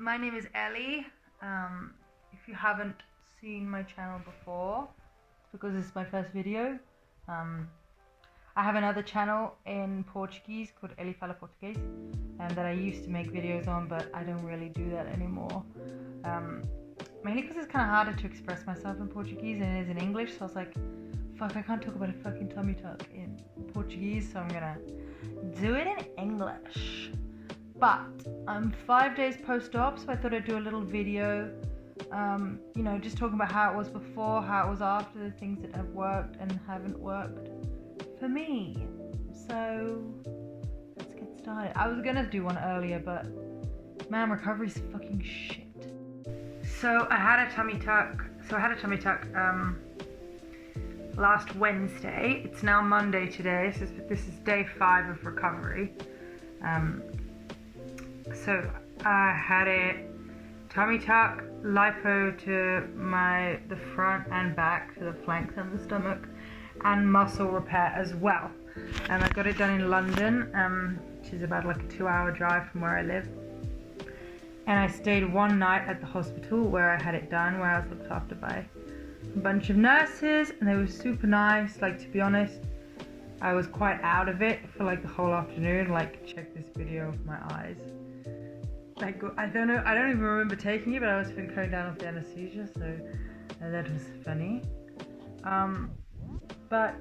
My name is Ellie. If you haven't seen my channel before, because this is my first video, I have another channel in Portuguese called Ellie Fala Português, that I used to make videos on, but I don't really do that anymore. Mainly because it's kind of harder to express myself in Portuguese than it is in English, so I was like, fuck, I can't talk about a fucking tummy tuck in Portuguese, so I'm gonna do it in English. But I'm 5 days post-op, so I thought I'd do a little video, just talking about how it was before, how it was after, the things that have worked and haven't worked for me. So let's get started. I was gonna do one earlier, but man, recovery's fucking shit. So I had a tummy tuck. Last Wednesday. It's now Monday today, so this is day 5 of recovery. So I had it tummy tuck, lipo to the front and back, to the flanks and the stomach, and muscle repair as well. And I got it done in London, which is about like a 2-hour drive from where I live. And I stayed one night at the hospital where I had it done, where I was looked after by a bunch of nurses, and they were super nice. Like, to be honest, I was quite out of it for like the whole afternoon. Like, check this video of my eyes. Like, I don't even remember taking it, but I was going down with the anesthesia, so that was funny. But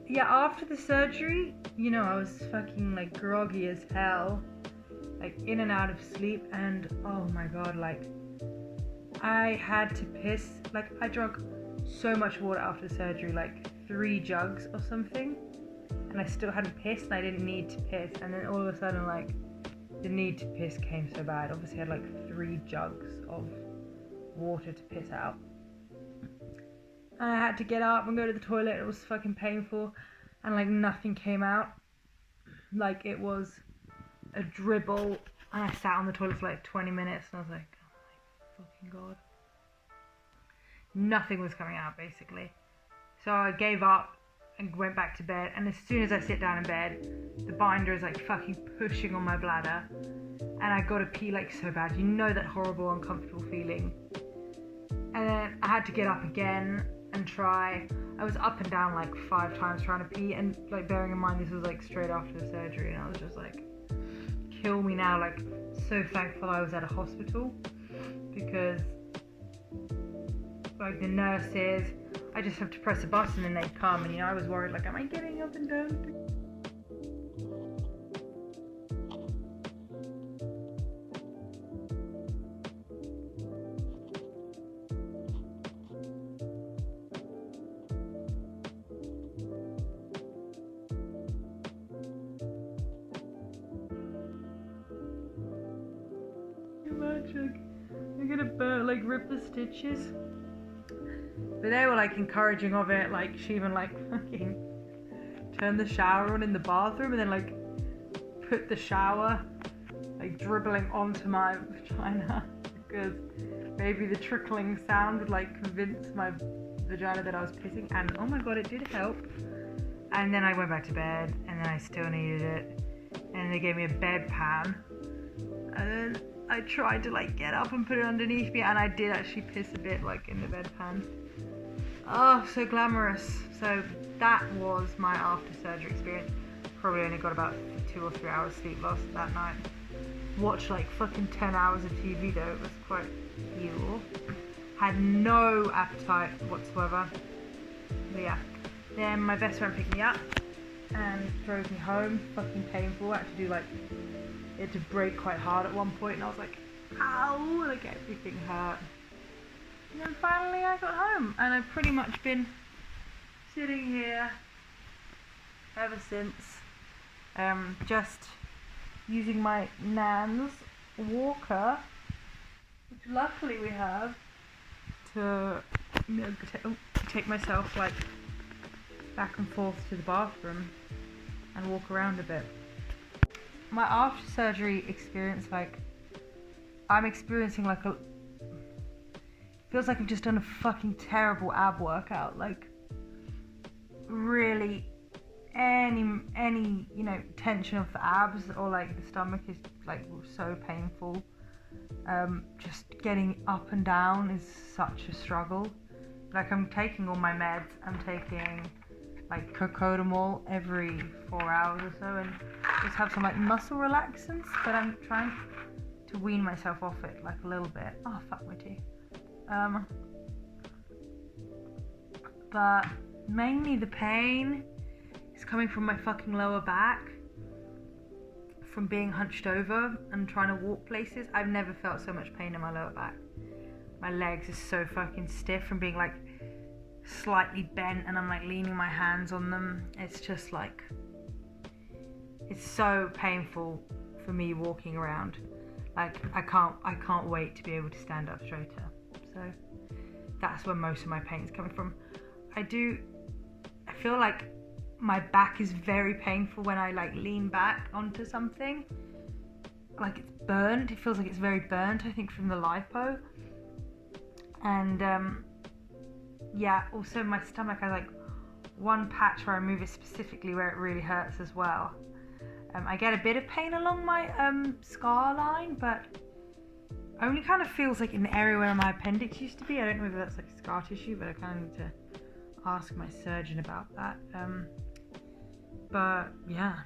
yeah, after the surgery, I was fucking like groggy as hell, like in and out of sleep, and oh my god, like I had to piss. Like, I drank so much water after the surgery, like 3 jugs or something, and I still hadn't pissed, and I didn't need to piss. And then all of a sudden, like, the need to piss came so bad. Obviously I had like 3 jugs of water to piss out, and I had to get up and go to the toilet. It was fucking painful, and like nothing came out. Like, it was a dribble, and I sat on the toilet for like 20 minutes, and I was like, oh my fucking god, nothing was coming out basically. So I gave up and went back to bed, and as soon as I sit down in bed, the binder is like fucking pushing on my bladder, and I gotta pee like so bad. That horrible uncomfortable feeling. And then I had to get up again and try. I was up and down like 5 times trying to pee, and like, bearing in mind this was like straight after the surgery, and I was just like, kill me now. Like, so thankful I was at a hospital, because like the nurses, I just have to press a button and they come, and I was worried, like, am I getting up and down? Imagine, I'm gonna like rip the stitches. But they were like encouraging of it. Like, she even like fucking turned the shower on in the bathroom, and then like put the shower like dribbling onto my vagina, because maybe the trickling sound would like convince my vagina that I was pissing. And oh my god, it did help. And then I went back to bed, and then I still needed it, and they gave me a bedpan, and then I tried to like get up and put it underneath me, and I did actually piss a bit like in the bedpan. Oh, so glamorous. So that was my after surgery experience. Probably only got about 2 or 3 hours sleep lost that night. Watched like fucking 10 hours of TV though. It was quite evil. Had no appetite whatsoever. But yeah. Then my best friend picked me up and drove me home. Fucking painful. I had to do like, it had to brake quite hard at one point, and I was like, ow, like everything hurt. And then finally I got home, and I've pretty much been sitting here ever since, just using my nan's walker, which luckily we have, to take myself like back and forth to the bathroom and walk around a bit. My after surgery experience, like, I'm experiencing like feels like I've just done a fucking terrible ab workout. Like, really, any tension of the abs or like the stomach is like so painful. Just getting up and down is such a struggle. Like, I'm taking all my meds. I'm taking like cocodamol every 4 hours or so, and just have some like muscle relaxants, but I'm trying to wean myself off it like a little bit. Oh fuck my teeth. But mainly the pain is coming from my fucking lower back, from being hunched over and trying to walk places. I've never felt so much pain in my lower back. My legs are so fucking stiff from being like slightly bent, and I'm like leaning my hands on them. It's just like, it's so painful for me walking around. Like, I can't wait to be able to stand up straighter. So that's where most of my pain is coming from. I feel like my back is very painful when I like lean back onto something. Like, it's burnt. It feels like it's very burnt, I think, from the lipo. And yeah, also my stomach has like one patch where I move it specifically where it really hurts as well. I get a bit of pain along my scar line, but only kind of feels like in the area where my appendix used to be. I don't know whether that's like scar tissue, but I kind of need to ask my surgeon about that. But yeah,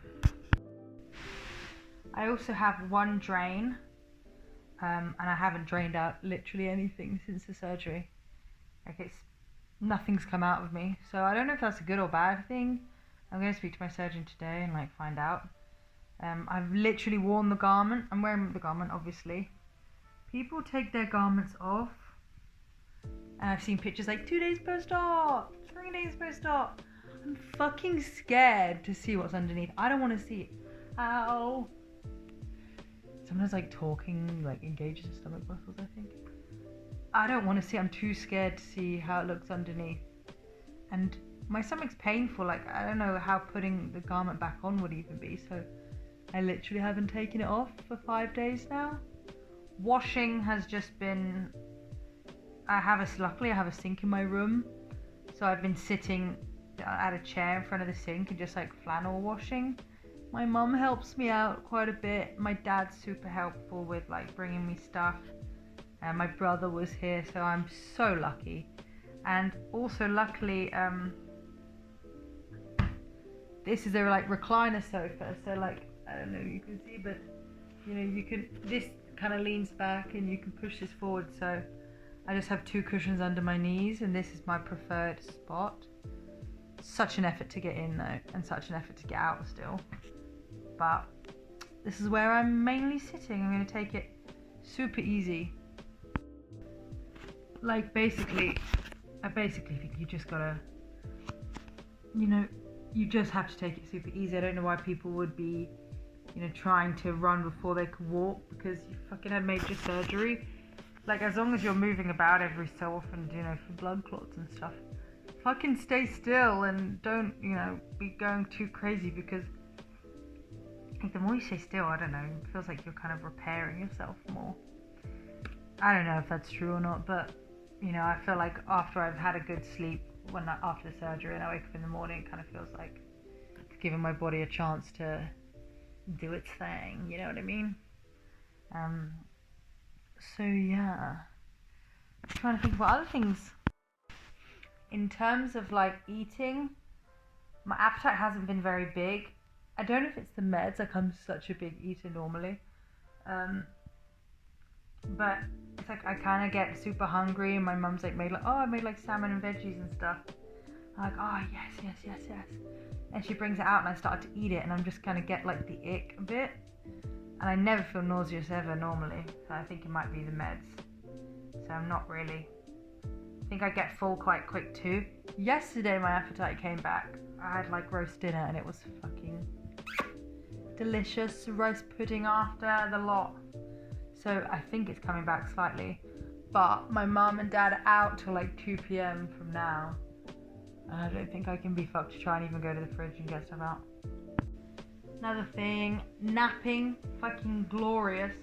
I also have one drain, and I haven't drained out literally anything since the surgery. Like, nothing's come out of me, so I don't know if that's a good or bad thing. I'm going to speak to my surgeon today and like find out. I've literally worn the garment. I'm wearing the garment, obviously. People take their garments off, and I've seen pictures like 2 days post-op, 3 days post-op. I'm fucking scared to see what's underneath. I don't want to see it. Ow. Sometimes like talking like engages the stomach muscles, I think. I don't want to see. I'm too scared to see how it looks underneath. And my stomach's painful. Like, I don't know how putting the garment back on would even be. So I literally haven't taken it off for 5 days now. Washing has just been, luckily I have a sink in my room. So I've been sitting at a chair in front of the sink and just like flannel washing. My mum helps me out quite a bit. My dad's super helpful with like bringing me stuff. And my brother was here, so I'm so lucky. And also luckily, this is a like recliner sofa, so like, I don't know if you can see, but you know, this kind of leans back and you can push this forward. So I just have 2 cushions under my knees, and this is my preferred spot. Such an effort to get in though, and such an effort to get out still. But this is where I'm mainly sitting. I'm going to take it super easy. Like, I basically think you just gotta, you know, you just have to take it super easy. I don't know why people would be, you know, trying to run before they could walk, because you fucking had major surgery. Like, as long as you're moving about every so often, you know, for blood clots and stuff, fucking stay still and don't, you know, be going too crazy, because like, the more you stay still, I don't know, it feels like you're kind of repairing yourself more. I don't know if that's true or not, but you know, I feel like after I've had a good sleep, after the surgery, and I wake up in the morning, it kind of feels like it's giving my body a chance to do its thing, you know what I mean? So yeah, I'm trying to think about other things. In terms of like eating, my appetite hasn't been very big. I don't know if it's the meds, like I'm such a big eater normally. But it's like I kind of get super hungry, and my mum's like I made like salmon and veggies and stuff. I'm like, oh yes. And she brings it out, and I start to eat it, and I'm just kind of get like the ick a bit. And I never feel nauseous ever normally, so I think it might be the meds. So I'm not really. I think I get full quite quick too. Yesterday my appetite came back. I had like roast dinner, and it was fucking delicious. Rice pudding after the lot. So I think it's coming back slightly. But my mum and dad are out till like 2 p.m. from now. And I don't think I can be fucked to try and even go to the fridge and get stuff out. Another thing, napping, fucking glorious.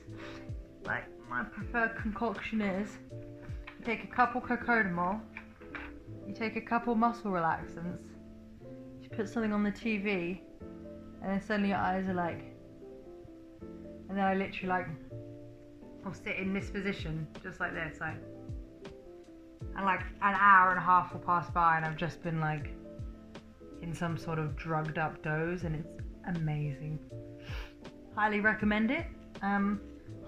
Like, my preferred concoction is, you take a couple cocodamol, you take a couple muscle relaxants, you put something on the TV, and then suddenly your eyes are like, and then I literally like I'll sit in this position, just like this, like, and like an hour and a half will pass by and I've just been like in some sort of drugged up doze, and it's amazing. Highly recommend it.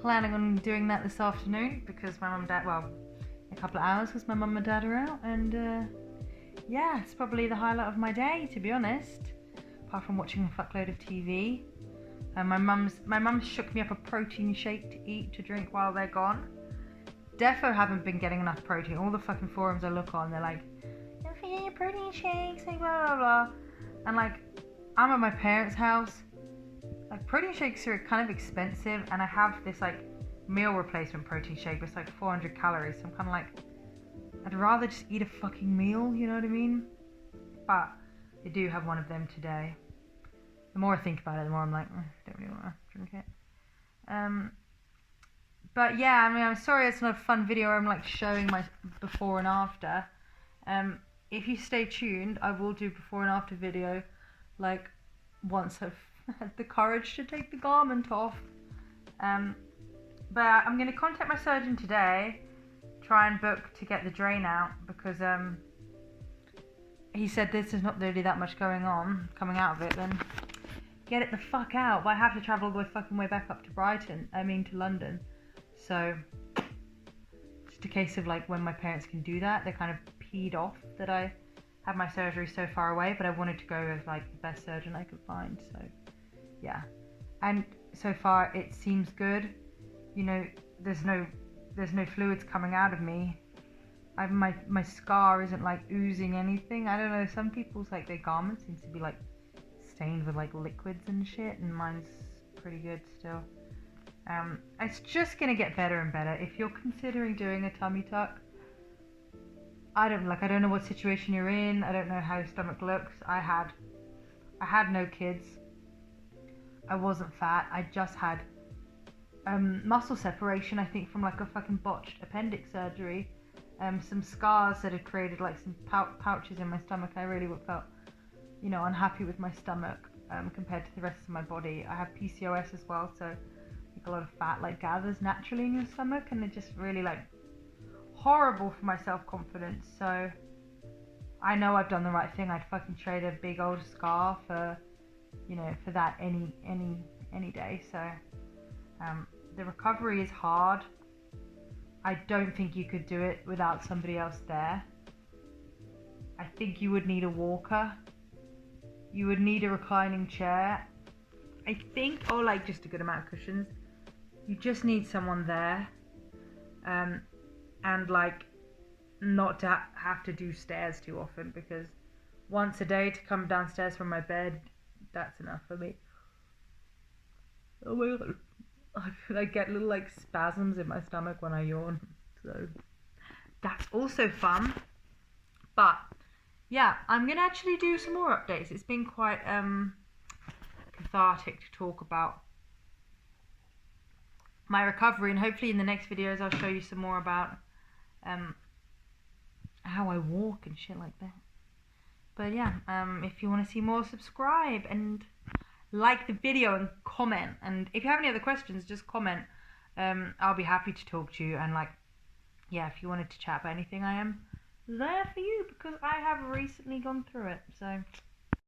Planning on doing that this afternoon because my mum and dad, well, in a couple of hours because my mum and dad are out, and yeah, it's probably the highlight of my day, to be honest, apart from watching a fuckload of TV. My mum's shook me up a protein shake to drink while they're gone. Defo haven't been getting enough protein. All the fucking forums I look on, they're like, don't forget your protein shakes, like blah blah blah. And like, I'm at my parents' house. Like, protein shakes are kind of expensive, and I have this like meal replacement protein shake, but it's like 400 calories. So I'm kind of like, I'd rather just eat a fucking meal, you know what I mean? But I do have one of them today. The more I think about it, the more I'm like, don't really want to drink it. But yeah, I mean, I'm sorry it's not a fun video where I'm like showing my before and after. If you stay tuned, I will do before and after video, like once I've had the courage to take the garment off. But I'm going to contact my surgeon today, try and book to get the drain out, because he said this is not really that much going on coming out of it, then get it the fuck out. But I have to travel all the fucking way back up to to London. So just a case of like when my parents can do that. They're kind of peed off that I had my surgery so far away, but I wanted to go with like the best surgeon I could find. So yeah, and so far it seems good. You know, there's no fluids coming out of me. My scar isn't like oozing anything. I don't know, some people's like their garments seems to be like stained with like liquids and shit, and mine's pretty good still. It's just gonna get better and better. If you're considering doing a tummy tuck, I don't know what situation you're in. I don't know how your stomach looks. I had no kids. I wasn't fat. I just had muscle separation, I think, from like a fucking botched appendix surgery. Some scars that had created like some pouches in my stomach. I really felt, you know, unhappy with my stomach compared to the rest of my body. I have PCOS as well, so like a lot of fat like gathers naturally in your stomach, and it just really like horrible for my self-confidence. So I know I've done the right thing. I'd fucking trade a big old scar for, you know, for that any day. So the recovery is hard. I don't think you could do it without somebody else there. I think you would need a walker. You would need a reclining chair, I think, or like just a good amount of cushions. You just need someone there, and like not to have to do stairs too often, because once a day to come downstairs from my bed, that's enough for me. Oh my god, I get little like spasms in my stomach when I yawn, so that's also fun. But yeah, I'm gonna actually do some more updates. It's been quite cathartic to talk about my recovery, and hopefully in the next videos I'll show you some more about how I walk and shit like that. But yeah, if you want to see more, subscribe and like the video and comment. And if you have any other questions, just comment. I'll be happy to talk to you. And like, yeah, if you wanted to chat about anything, I am there for you, because I have recently gone through it. So